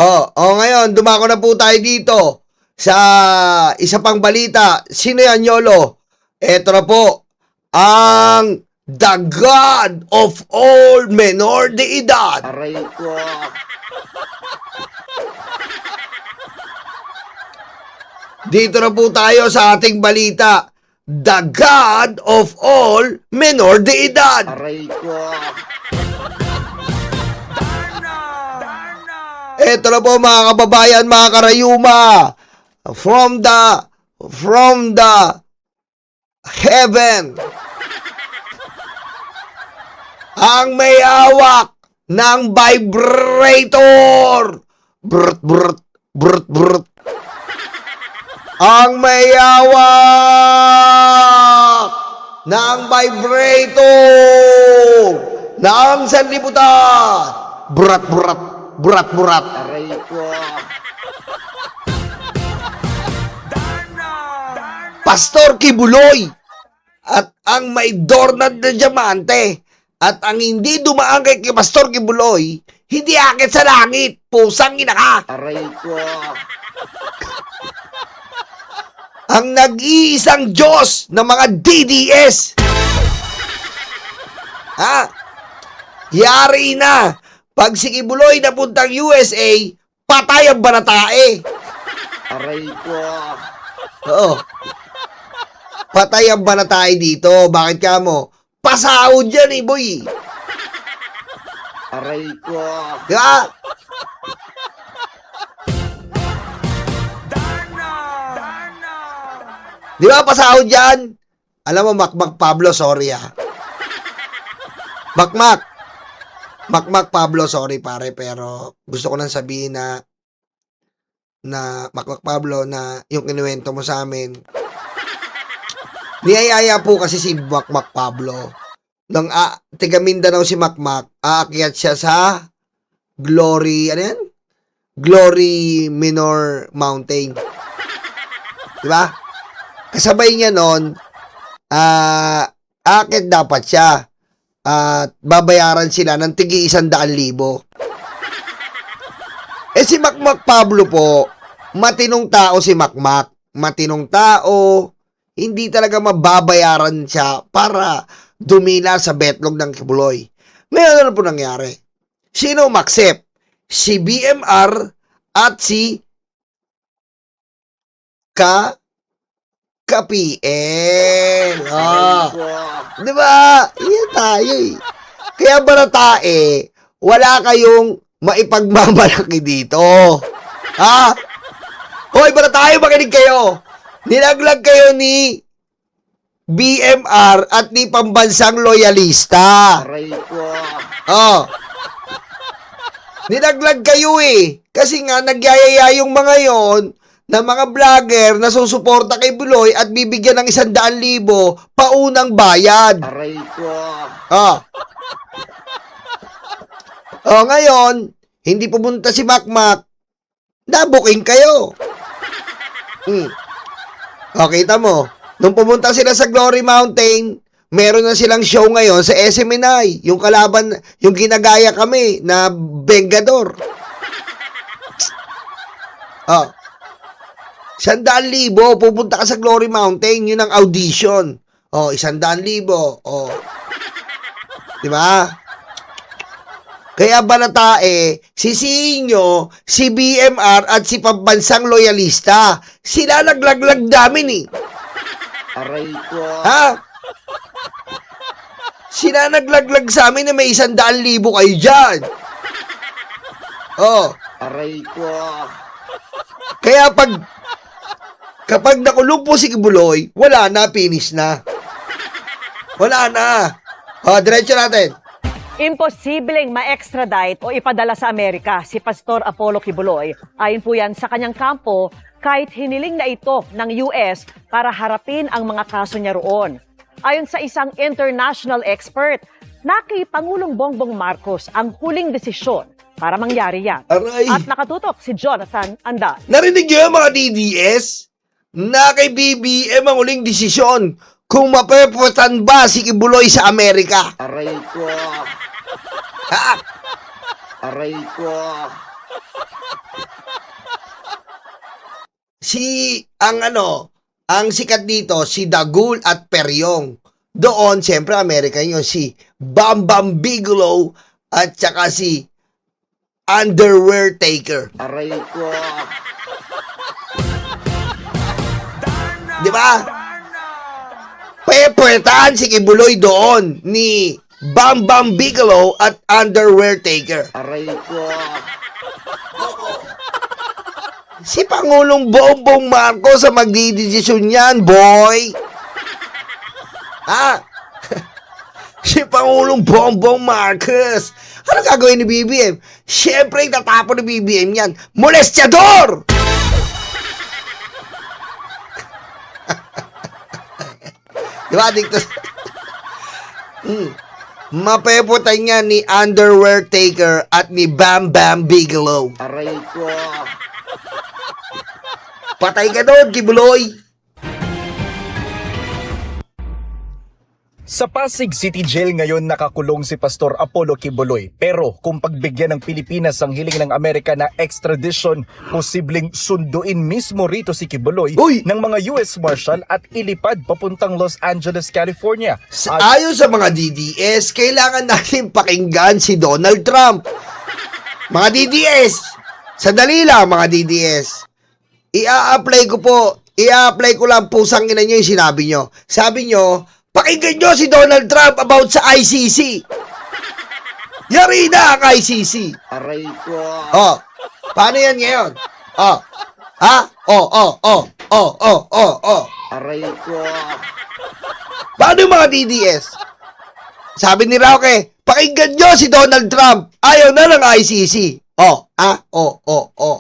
Ngayon, dumako na po tayo dito sa isa pang balita. Sino yan, Yolo? Eto na po, ang the God of all menor de edad. Aray ko. Dito na po tayo sa ating balita. The God of all menor de edad. Aray ko. Ito na po mga kababayan, mga karayuma. From the heaven. Ang may hawak ng vibrator. Brut, brut, brut, brut. Ang may hawak ng vibrator ng sanlibutan. Burat, burat, burat, burat. Aray ko. Pastor Kibuloy at ang may dornad na diamante at ang hindi dumaan kay Pastor Kibuloy, hindi akit sa langit. Pusang ina ka. Aray ko. Ang nag-iisang Diyos ng mga DDS. Ha? Yari na. Pag si Kibuloy napuntang USA, patay ang banatae. Aray ko. Oo. Patay ang banatae dito. Bakit ka mo? Pasahod yan eh, boy. Aray ko. Di ba? Di ba pasahod yan? Alam mo, Makmak Pablo, sorry ah. Makmak Pablo, sorry pare, pero gusto ko nang sabihin na Makmak Pablo na yung kinuwento mo sa amin. Niyayaya po kasi si Makmak Pablo. Nang tiga Mindanao si Makmak, aakyat siya sa Glory, ano yan? Glory Minor Mountain. Di ba? Kasabay niya nun, aakyat dapat siya. At babayaran sila ng tigi 100,000. Si Makmak Pablo po, matinong tao si Makmak. Matinong tao, hindi talaga mababayaran siya para dumila sa betlog ng Kibuloy. Ngayon ano po nangyari? Sino umaksep? Si BMR at si KPL. Di ba? Iyan tayo eh. Kaya banatae, wala kayong maipagmamalaki dito. Ha? Hoy, banatae, makinig kayo. Nilaglag kayo ni BMR at ni pambansang loyalista. Aray ko. Nilaglag kayo eh. Kasi nga, nagyayaya yung mga yon na mga vlogger na susuporta kay Buloy at bibigyan ng 100,000 paunang bayad. Aray ko. Ngayon, hindi pumunta si Makmak. Nabuking kayo. Kita mo, nung pumunta sila sa Glory Mountain, meron na silang show ngayon sa SMNI. Yung kalaban, yung ginagaya kami na Vengador. 100,000, pupunta ka sa Glory Mountain, yun ang audition. 100,000. Di ba? Kaya banatae, sisihin nyo, si BMR at si pambansang loyalista, sila naglaglag namin eh. Aray ko. Ha? Sila naglaglag sa amin na may 100,000 kayo dyan. Aray ko. Kaya kapag nakulong po si Kibuloy, wala na, finish na. Wala na. Diretso natin. Imposibleng ma-extradite o ipadala sa Amerika si Pastor Apollo Kibuloy. Ayon po yan sa kanyang kampo, kahit hiniling na ito ng US para harapin ang mga kaso niya roon. Ayon sa isang international expert, na kay Pangulong Bongbong Marcos ang huling desisyon para mangyari yan. Aray. At nakatutok si Jonathan Andan. Narinig niyo mga DDS? Na kay BBM ang uling desisyon kung mapeputan ba si Kibuloy sa Amerika. Aray ko. Ha? Aray ko. Ang sikat dito, si Dagul at Peryong. Doon, siyempre, American yun, si Bam Bam Bigelow at saka si Underwear Taker. Aray ko. Di ba? Pepwetaan si Kibuloy doon ni Bam Bam Bigelow at Underwear Taker. Aray ko. Si Pangulong Bongbong Marcos sa magdidesisyon yan, boy. Ha? Si Pangulong Bongbong Marcos. Ano gagawin ni BBM? Siyempre, itatapon ni BBM yan. Molestyador! Diba, dito? Mapeputan niya ni Underwear Taker at ni Bam Bam Bigelow. Aray ko. Patay ka doon, Kibuloy. Sa Pasig City Jail ngayon nakakulong si Pastor Apollo Kibuloy. Pero kung pagbigyan ng Pilipinas ang hiling ng Amerika na extradition, posibleng sunduin mismo rito si Kibuloy Uy! ng mga US Marshal at ilipad papuntang Los Angeles, California. Ayon sa mga DDS, kailangan natin pakinggan si Donald Trump. Mga DDS, sandali lang mga DDS. I-apply ko lang pusang ina nyo yung sinabi nyo. Sabi nyo, pakinggan nyo si Donald Trump about sa ICC. Yari na ang ICC. Aray ko. Oh, paano yan ngayon? Oh, ha? Oh. Aray ko. Paano yung mga DDS? Sabi ni Roque, pakinggan nyo si Donald Trump. Ayaw na ng ICC. Oh, ha?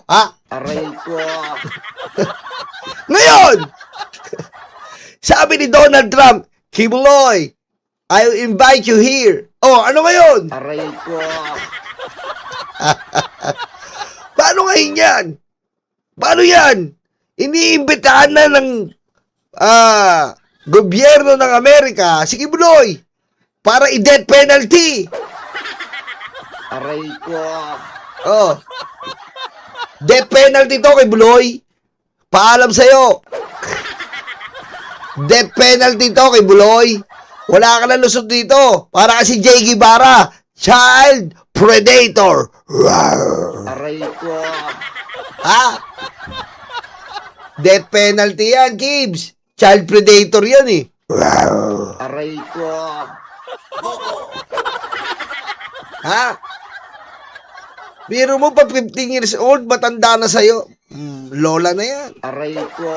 Ha? Aray ko. Ngayon, sabi ni Donald Trump, Kibuloy, I'll invite you here. Oh, ano ngayon? Aray ko. Paano ngayon yan? Paano yan? Iniimbitahan na ng gobyerno ng Amerika si Kibuloy para i-death penalty. Aray ko. Oh. Death penalty to, Kibuloy. Paalam sa'yo. Death penalty to, Kibuloy. Wala ka na lusot dito. Para kasi Jay Guevara, child predator. Rawr. Aray ko. Ha? Death penalty yan, Kibs. Child predator yan eh. Rawr. Aray ko. Ha? Biro mo pa 15 years old, matanda na sa'yo. Lola na yan. Aray ko.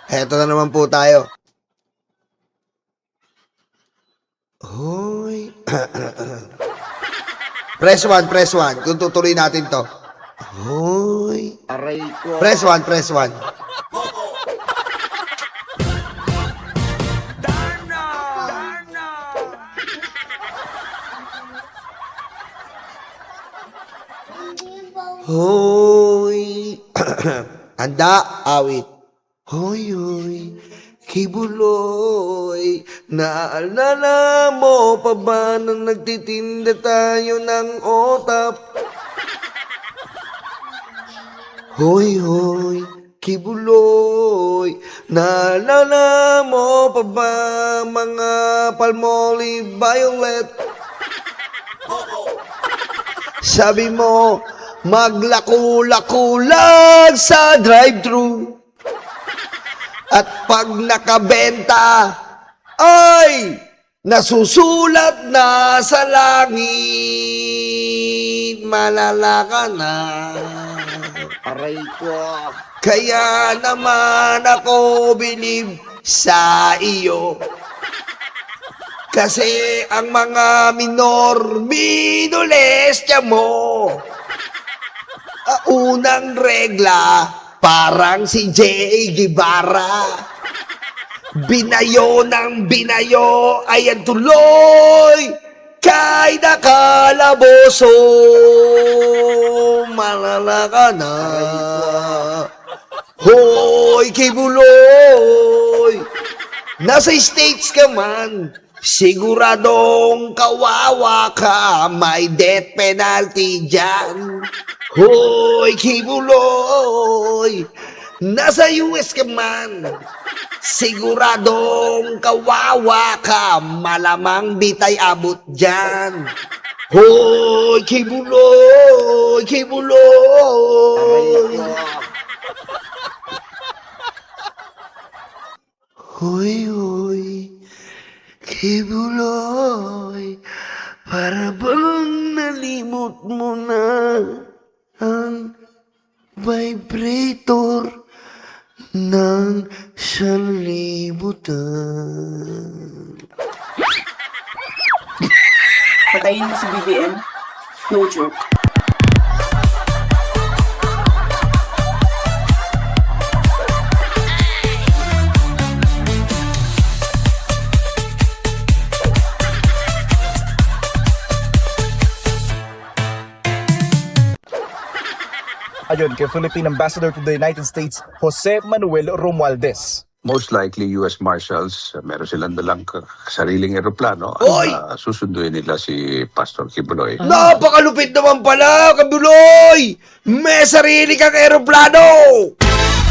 Eto na naman po tayo. Hoy. Press 1. Kung tutuloy natin to. Hoy. Aray ko. Press 1. Hoy. Handa, awit. Hoy, Kibuloy, naalala mo pa ba nang nagtitinda tayo ng otap? Hoy, Kibuloy, naalala mo pa ba mga Palmolive Violet? Sabi mo, maglako-lako lang sa drive-thru. At pag nakabenta, ay nasusulat na sa langit. Malala ka na. Aray ko. Kaya naman ako bilib sa iyo. Kasi ang mga minor, minolestya mo. Unang regla, parang si Jay Guevara. Binayo ng binayo, ayan tuloy. Kay nakalaboso, malala ka na. Hoy, Kibuloy. Nasa States ka man, siguradong kawawa ka, may death penalty dyan. Hoy, Kibuloy! Nasa US ka man, siguradong kawawa ka, malamang bitay abot dyan. Hoy, Kibuloy! Aray Kibuloy! ko. Hoy, hoy, Kibuloy, para bang nalimot mo na ang vibrator ng sanlibutan. Patayin mo si BBM. No joke. Ayon kay Philippine Ambassador to the United States, Jose Manuel Romualdez. Most likely US Marshals, meron silang dalang sariling eroplano Oy! at susunduin nila si Pastor Kibuloy. Napakalupit naman pala, Kibuloy! May sarili kang eroplano!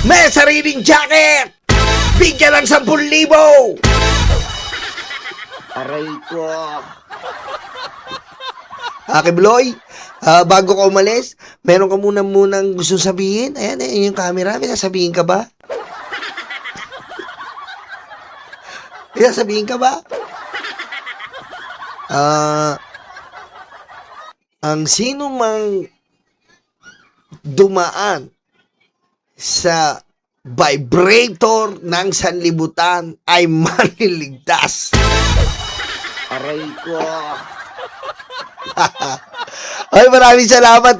May sariling jacket! Bigyan ng 10,000! Aray ko. Kibuloy, bago ka umalis, meron ka munang gustong sabihin? Ayan, yung camera, may sasabihin ka ba? May sasabihin ka ba? Ang sino mang dumaan sa vibrator ng sanlibutan ay maliligtas. Aray ko. Ay, maraming salamat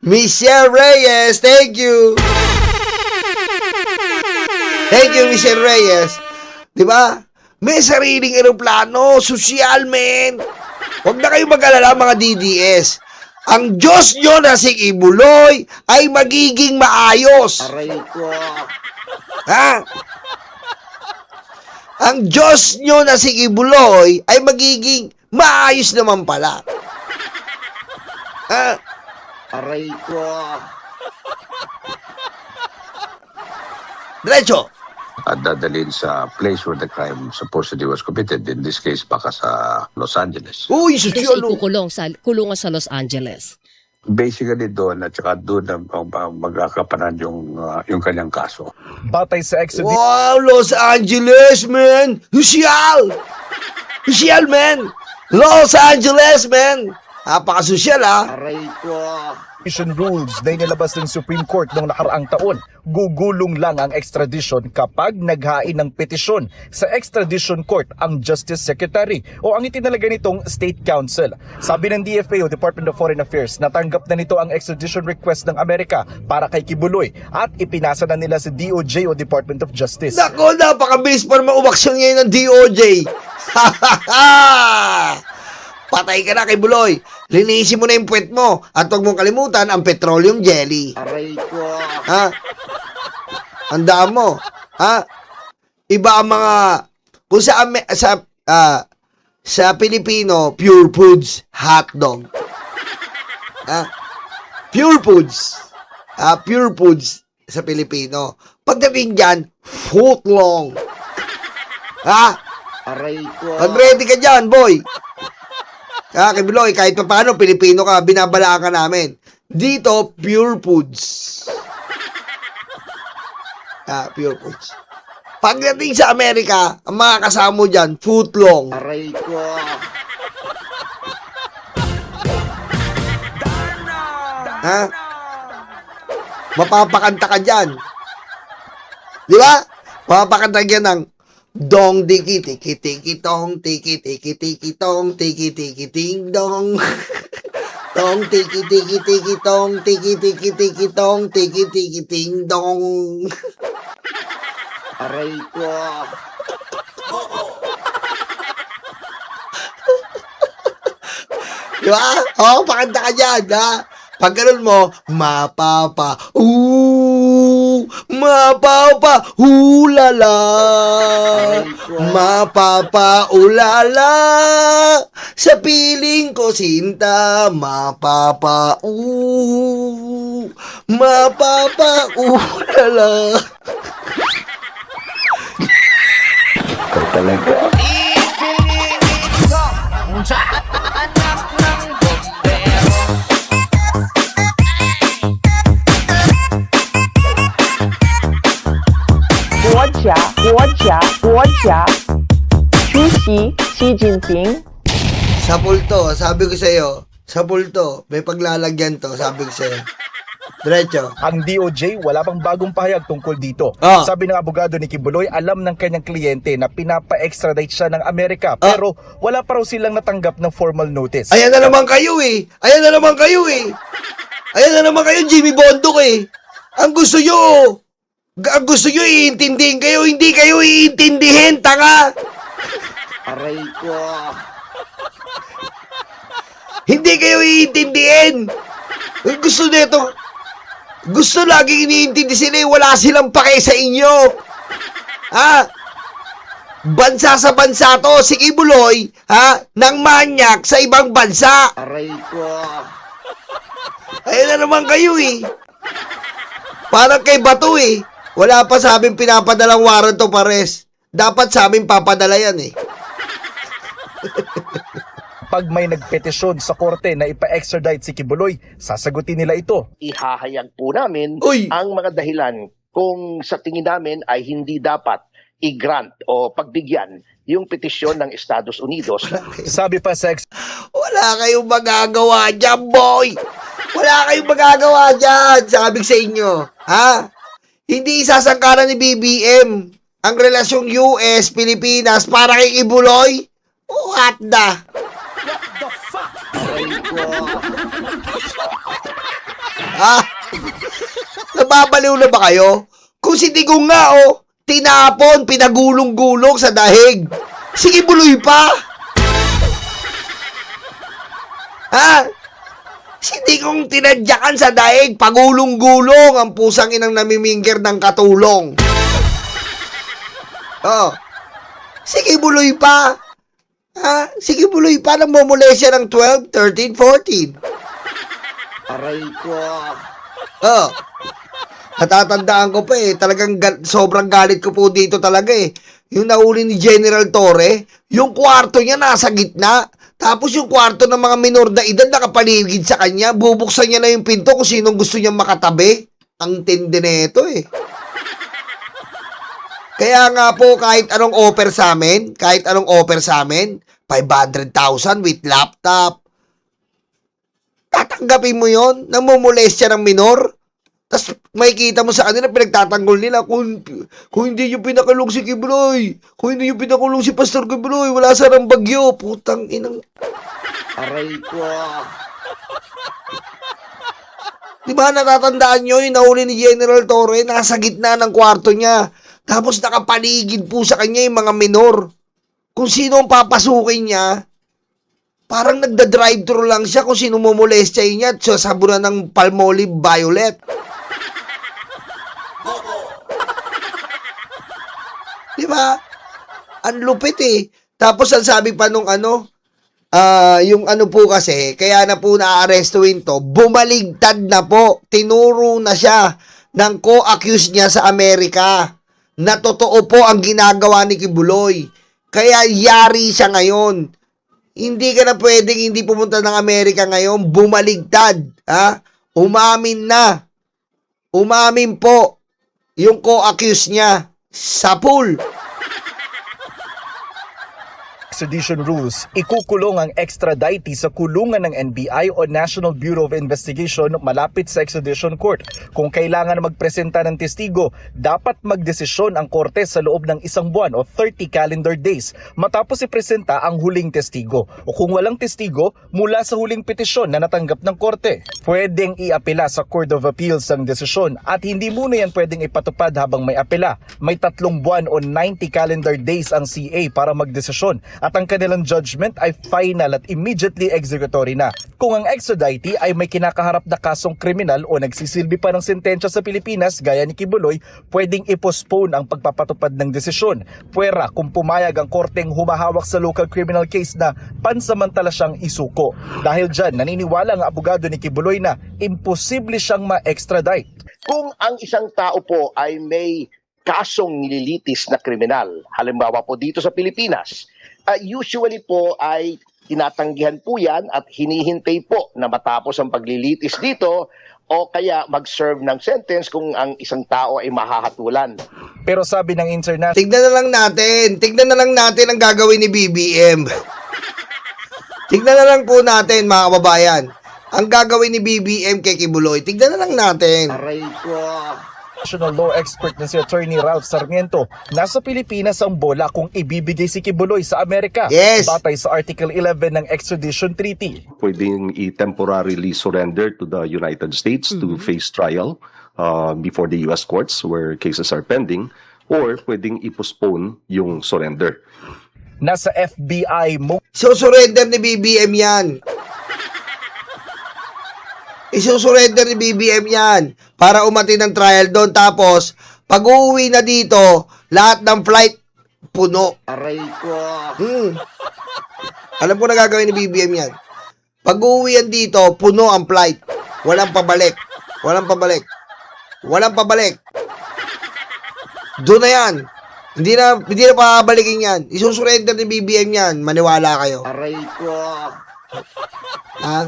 Michelle Reyes. Thank you. Thank you, Michelle Reyes. Di ba? May sariling eroplano, sosyal, men. Huwag na kayo mag-alala, mga DDS. Ang Diyos nyo na si Kibuloy ay magiging maayos. Aray ko. Ha? Ang Diyos nyo na si Kibuloy ay magiging maayos naman pala. Ha? Aray ko. Diretso. At dadalhin sa place where the crime supposedly was committed. In this case, baka sa Los Angeles. Uy, Tapos sosyal. ikukulong sa kulungan sa Los Angeles. Basically doon at saka doon magkakapanan yung kanyang kaso. Batay sa extradition Wow, Los Angeles, man. Sosyal. Sosyal, man. Los Angeles, man. Napakasosyal, Aray ko. rules na inilabas ng Supreme Court noong nakaraang taon, gugulong lang ang extradition kapag naghain ng petisyon sa extradition court ang Justice Secretary o ang itinalaga nitong State Council. Sabi ng DFA o Department of Foreign Affairs, natanggap na nito ang extradition request ng Amerika para kay Kibuloy at ipinasa na nila sa DOJ o Department of Justice. Nako, napakabilis pa naman umaksyon ngayon ng DOJ. Patay ka na, Kibuloy. Linisin mo na yung puwet mo at huwag mong kalimutan ang petroleum jelly. Aray ko. Ha? Handaan mo. Ha? Iba ang mga kung sa Pilipino, Pure Foods hotdog. Ha? Pure Foods. Pure Foods sa Pilipino. Pagdating diyan, footlong. Ha? Aray ko. Pag ready ka dyan, boy. Kibuloy, kahit pa paano, Pilipino ka, binabalaan ka namin. Dito, Pure Foods. Pure Foods. Pagdating sa Amerika, ang mga kasama mo dyan, footlong. Aray ko. Ha? Mapapakanta ka dyan. Di ba? Mapapakanta ka ng dong diki tiki tiki tong tiki tiki tiki tong tiki tiki ting dong. Tong tiki tiki tiki tong tiki tiki tiki tong tiki tiki ting dong. Aray ko. Di ba? Pakanta ka dyan, ha? Pag ganun mo, Mapapahulala, mapapaulala, sa piling ko sinta, mapapaulala. Xi Jinping. Sa pulto, sabi ko sa'yo, sa pulto, may paglalagyan to, sabi ko sa'yo. Diretso. Ang DOJ wala pang bagong pahayag tungkol dito. Ah. Sabi ng abogado ni Kibuloy, alam ng kanyang kliyente na pinapa-extradite siya ng Amerika pero wala pa raw silang natanggap ng formal notice. Ayan na naman kayo eh. Ayan na naman kayo eh. Ayan na naman kayo, Jimmy Bondok eh. Ang gusto nyo, iintindihin kayo, hindi kayo iintindihin, tanga. Aray ko. Hindi kayo iintindihin. Gusto lagi iniintindi sila, wala silang pake sa inyo. Ha? Bansa sa bansa to, si Kibuloy, ha? Nang manyak sa ibang bansa. Aray ko. Ayun na naman kayo eh. Parang kay Bato eh. Wala pa sa amin pinapadalang warrant of arrest. Dapat sa amin papadala yan eh. Pag may nagpetisyon sa korte na ipa-extradite si Kibuloy, sasagutin nila ito. Ihahayag po namin Uy! ang mga dahilan kung sa tingin namin ay hindi dapat i-grant o pagbigyan yung petisyon ng Estados Unidos. Sabi pa sa Wala kayong magagawa dyan, boy! Wala kayong magagawa dyan, sabi sa inyo. Ha? Hindi isasangkaran ni BBM ang relasyong US-Pilipinas para kay Kibuloy? What the? Aray ko. Ha? Nababaliw na ba kayo? Kung si Digong nga, tinapon, pinagulong-gulong sa dahig. Si Kibuloy pa? Ha? Si Digong tinadyakan sa daig, pagulong-gulong ang pusang inang namimingkir ng katulong. Oh. Si Kibuloy pa. Ha? Si Kibuloy pa nang momolesya ng 12, 13, 14. Aray ko. Oh. Natatandaan ko pa talagang sobrang galit ko po dito talaga Yung nahuli ni General Torre, yung kwarto niya nasa gitna. Tapos yung kwarto ng mga minor na edad nakapaligid sa kanya, bubuksan niya na yung pinto kung sinong gusto niyang makatabi. Ang tindi na ito Kaya nga po kahit anong offer sa amin, 500,000 with laptop. Tatanggapin mo yon nang mumulestya ng minor? Tapos makikita mo sa kanila, pinagtatanggol nila kung hindi yung pinakulong si Kibuloy, kung hindi yung pinakulong si Pastor Kibuloy, wala sarang bagyo. Putang inang... Aray ko. Di ba natatandaan nyo yung nahuli ni General Torre, nasa gitna ng kwarto niya. Tapos nakapaligid po sa kanya yung mga minor. Kung sino ang papasukin niya, parang nagda-drive-thru lang siya kung sino mumulestya niya at sasabunan ng Palmolive Violet. Di ba? Ang lupit Tapos ang sabi pa nung yung po kasi, kaya na po na-arrestuin to, bumaligtad na po. Tinuro na siya ng co-accused niya sa Amerika na totoo po ang ginagawa ni Kibuloy. Kaya yari siya ngayon. Hindi ka na pwedeng hindi pumunta ng Amerika ngayon, bumaligtad. Ha? Umamin na. Umamin po yung co-accused niya sa pool. extradition rules, ikukulong ang extraditee sa kulungan ng NBI o National Bureau of Investigation malapit sa extradition court. Kung kailangan magpresenta ng testigo, dapat magdesisyon ang korte sa loob ng 1 buwan o 30 calendar days matapos ipresenta ang huling testigo. O kung walang testigo, mula sa huling petisyon na natanggap ng korte. Pwedeng iapela sa Court of Appeals ang desisyon at hindi muna yan pwedeng ipatupad habang may apela. May 3 buwan o 90 calendar days ang CA para magdesisyon at ang kanilang judgment ay final at immediately executory na. Kung ang extraditee ay may kinakaharap na kasong kriminal o nagsisilbi pa ng sentensya sa Pilipinas gaya ni Kibuloy, pwedeng i-postpone ang pagpapatupad ng desisyon. Puwera kung pumayag ang korteng humahawak sa local criminal case na pansamantala siyang isuko. Dahil dyan, naniniwala ang abogado ni Kibuloy na imposible siyang ma-extradite. Kung ang isang tao po ay may kasong nililitis na kriminal, halimbawa po dito sa Pilipinas, usually po ay tinatanggihan po yan at hinihintay po na matapos ang paglilitis dito o kaya mag-serve ng sentence kung ang isang tao ay mahahatulan. Pero sabi ng international Tignan na lang natin ang gagawin ni BBM. Tignan na lang po natin, mga kababayan. Ang gagawin ni BBM kay Kibuloy, tignan na lang natin. Aray ko. National law expert na si Attorney Ralph Sarmiento, nasa Pilipinas ang bola kung ibibigay si Kibuloy sa Amerika. Yes. Batay sa Article 11 ng Extradition Treaty. Pwedeng i-temporarily surrender to the United States to face trial before the U.S. courts where cases are pending, or pwedeng i-postpone yung surrender. Nasa FBI mo Isusurrender ni BBM yan. Isusurrender ni BBM yan para umati ng trial doon. Tapos, pag uuwi na dito, lahat ng flight puno. Aray ko. Alam ko na gagawin ni BBM yan. Pag uuwi yan dito, puno ang flight. Walang pabalik. Walang pabalik. Walang pabalik. Doon na yan. Hindi na pabalikin yan. Isusurrender ni BBM yan. Maniwala kayo. Aray ko. Ha?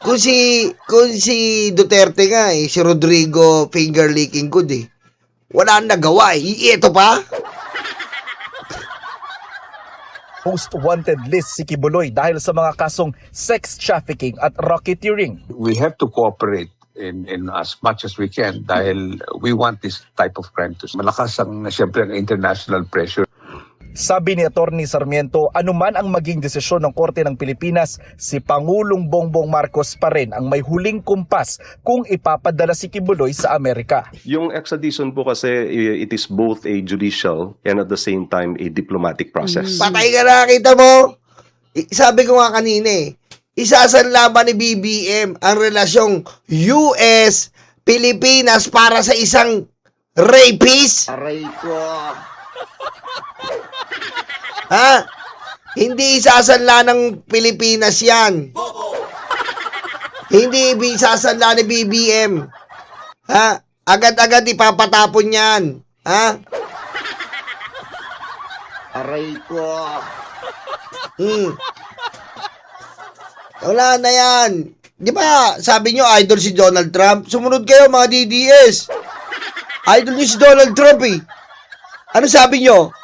Kung si Duterte nga si Rodrigo finger licking good wala nang nagawa Ito pa? most wanted list si Kibuloy dahil sa mga kasong sex trafficking at racketeering. We have to cooperate in as much as we can dahil we want this type of crime to malakas ang siyempre ang international pressure. Sabi ni Attorney Sarmiento, anuman ang maging desisyon ng Korte ng Pilipinas, si Pangulong Bongbong Marcos pa rin ang may huling kumpas kung ipapadala si Kibuloy sa Amerika. Yung extradition po kasi, it is both a judicial and at the same time a diplomatic process. Patay ka na, kita mo? Sabi ko nga kanina isasanla ba ni BBM ang relasyong US, Pilipinas para sa isang rapist? Aray ko. Ha? Hindi isasanla ng Pilipinas yan. Hindi isasanla ni BBM. Ha? Agad-agad ipapatapon yan. Ha? Aray ko. Wala na yan. Di ba, sabi nyo, idol si Donald Trump? Sumunod kayo, mga DDS. Idol nyo si Donald Trump Ano sabi nyo?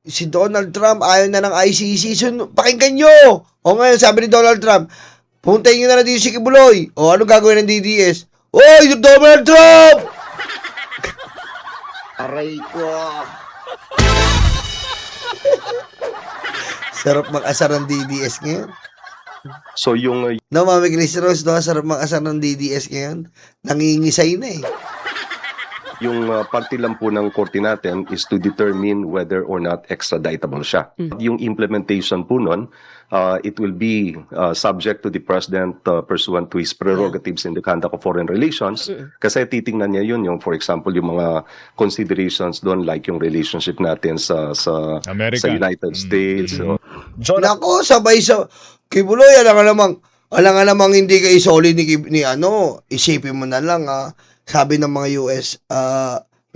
Si Donald Trump ayaw na ng ICC. Pakinggan nyo. O ngayon, sabi ni Donald Trump, puntayin nyo na dito si Kibuloy. O ano gagawin ng DDS? Oy, Donald Trump! Aray ko. Sarap mag-asar ng DDS ngayon. So yung No, Mami Chris Rose, no? Sarap mag-asar ng DDS ngayon. Nangingisay na Yung parte lang po ng korte natin is to determine whether or not extraditable siya. Yung implementation po nun, it will be subject to the President pursuant to his prerogatives in the conduct of foreign relations. Kasi titingnan niya yun, yung for example, yung mga considerations doon like yung relationship natin sa United States. Nako, sabay sa Kibuloy, alam nga namang hindi kayo solid ni isipin mo na lang sabi ng mga US,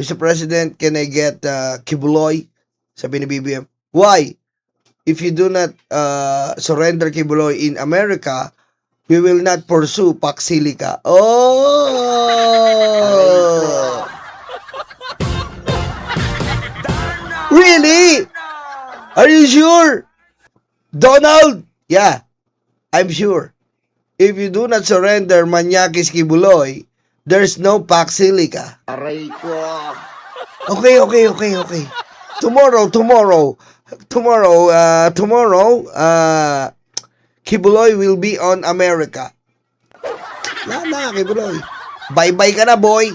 Mr. President, can I get Kibuloy? Sabi ni BBM, why? If you do not surrender Kibuloy in America, we will not pursue Pax Silica. Oh! Really? Are you sure? Donald? Yeah, I'm sure. If you do not surrender Manyakis Kibuloy, there's no Pax Silica. Aray ko. Okay. Tomorrow, Kibuloy will be on America. Na, Kibuloy. Bye-bye ka na, boy.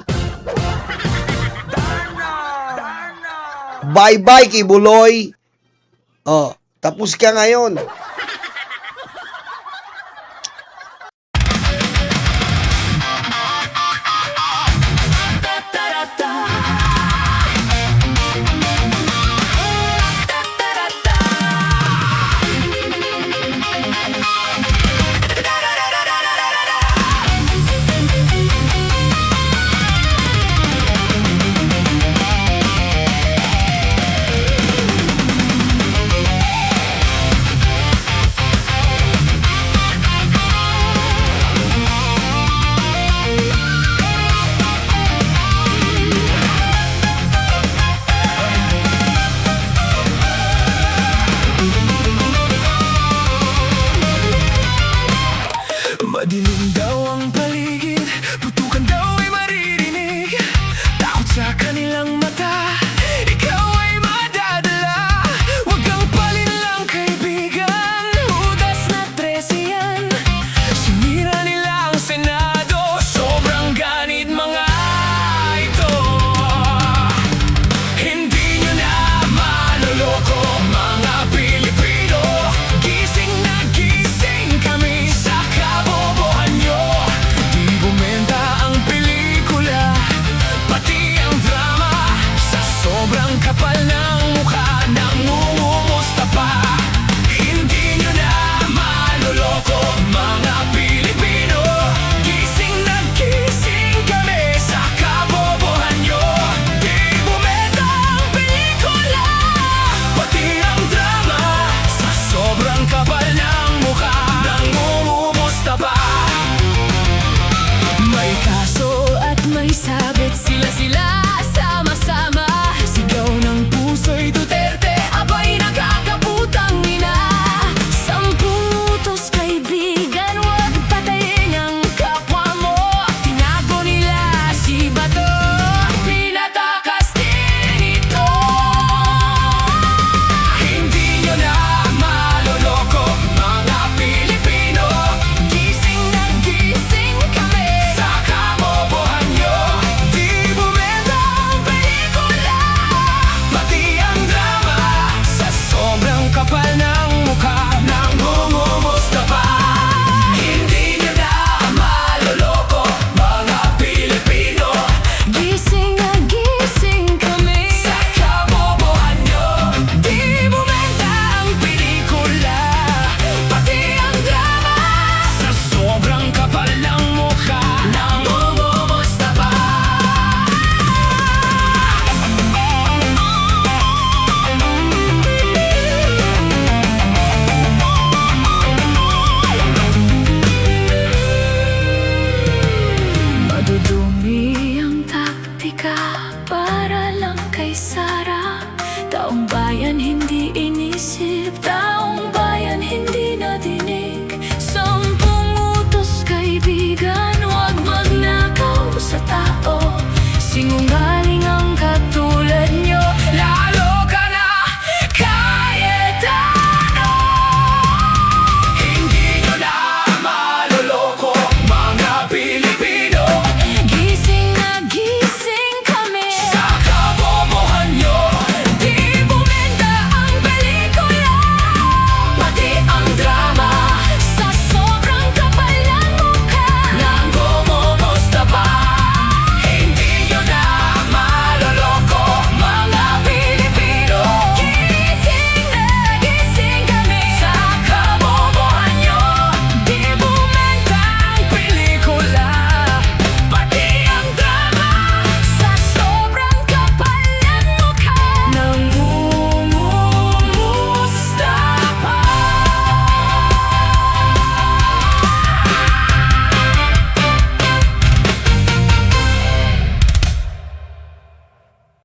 Bye-bye, Kibuloy. Oh, Tapos ka ngayon.